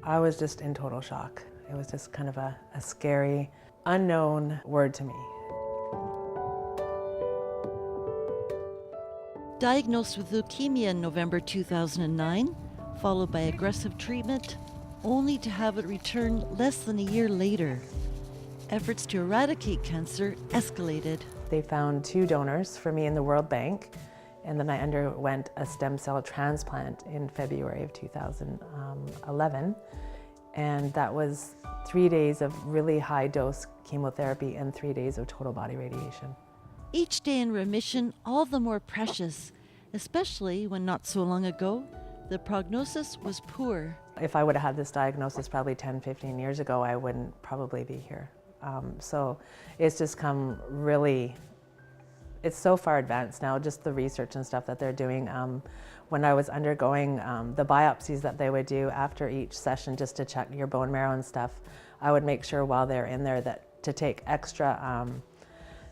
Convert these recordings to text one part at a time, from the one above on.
I was just in total shock. It was just kind of a scary, unknown word to me. Diagnosed with leukemia in November 2009, followed by aggressive treatment, only to have it return less than a year later. Efforts to eradicate cancer escalated. They found 2 donors for me in the World Bank, and then I underwent a stem cell transplant in February of 2011. And that was 3 days of really high dose chemotherapy and 3 days of total body radiation. Each day in remission, all the more precious, especially when not so long ago, the prognosis was poor. If I would have had this diagnosis probably 10, 15 years ago, I wouldn't probably be here. So it's just come really, it's so far advanced now, just the research and stuff that they're doing. When I was undergoing the biopsies that they would do after each session just to check your bone marrow and stuff, I would make sure while they're in there that to take extra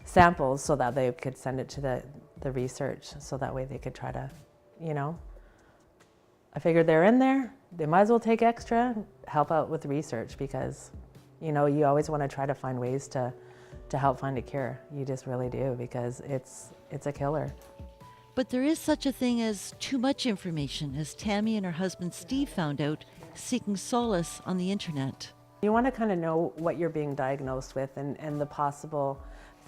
samples so that they could send it to the research, so that way they could try to, you know, I figured they're in there, they might as well take extra, help out with research, because, you know, you always want to try to find ways to help find a cure. You just really do, because it's a killer. But there is such a thing as too much information, as Tammy and her husband Steve found out, seeking solace on the internet. You want to kind of know what you're being diagnosed with and the possible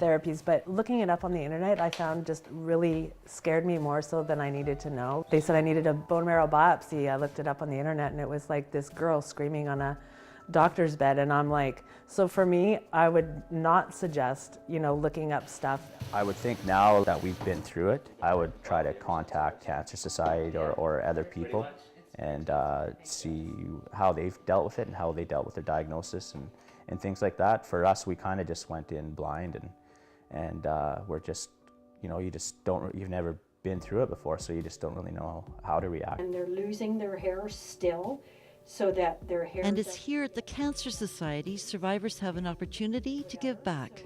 therapies, but looking it up on the internet I found just really scared me more so than I needed to know. They said I needed a bone marrow biopsy. I looked it up on the internet and it was like this girl screaming on a doctor's bed, and I'm like, so for me, I would not suggest, you know, looking up stuff. I would think now that we've been through it, I would try to contact Cancer Society or other people and see how they've dealt with it and how they dealt with their diagnosis and things like that. For us, we kind of just went in blind and we're just, you know, you've never been through it before, so you just don't really know how to react. And they're losing their hair still, so that their hair... And it's here at the Cancer Society, survivors have an opportunity to give back,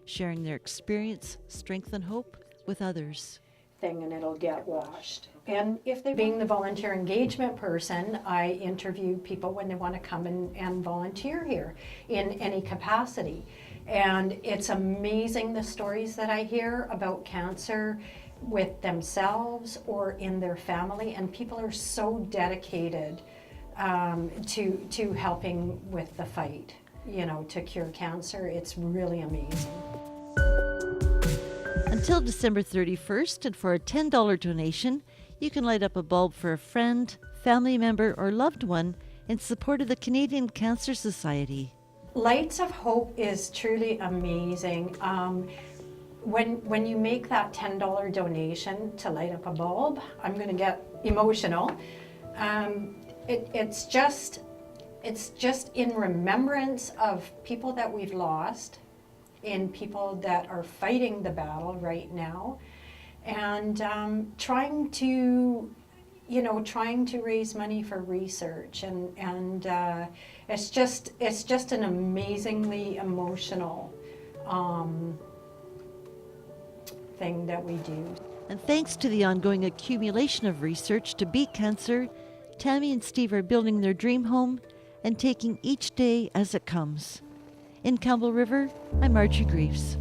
sharing their experience, strength and hope with others. And it'll get washed. And if they're being the volunteer engagement person, I interview people when they want to come and volunteer here in any capacity. And it's amazing the stories that I hear about cancer with themselves or in their family, and people are so dedicated to helping with the fight, you know, to cure cancer. It's really amazing. Until December 31st, and for a $10 donation, you can light up a bulb for a friend, family member, or loved one in support of the Canadian Cancer Society. Lights of Hope is truly amazing. When you make that $10 donation to light up a bulb, I'm going to get emotional. It's just in remembrance of people that we've lost, in people that are fighting the battle right now, and trying to raise money for research, and it's just an amazingly emotional thing that we do. And thanks to the ongoing accumulation of research to beat cancer, Tammy and Steve are building their dream home and taking each day as it comes. In Campbell River, I'm Margie Greaves.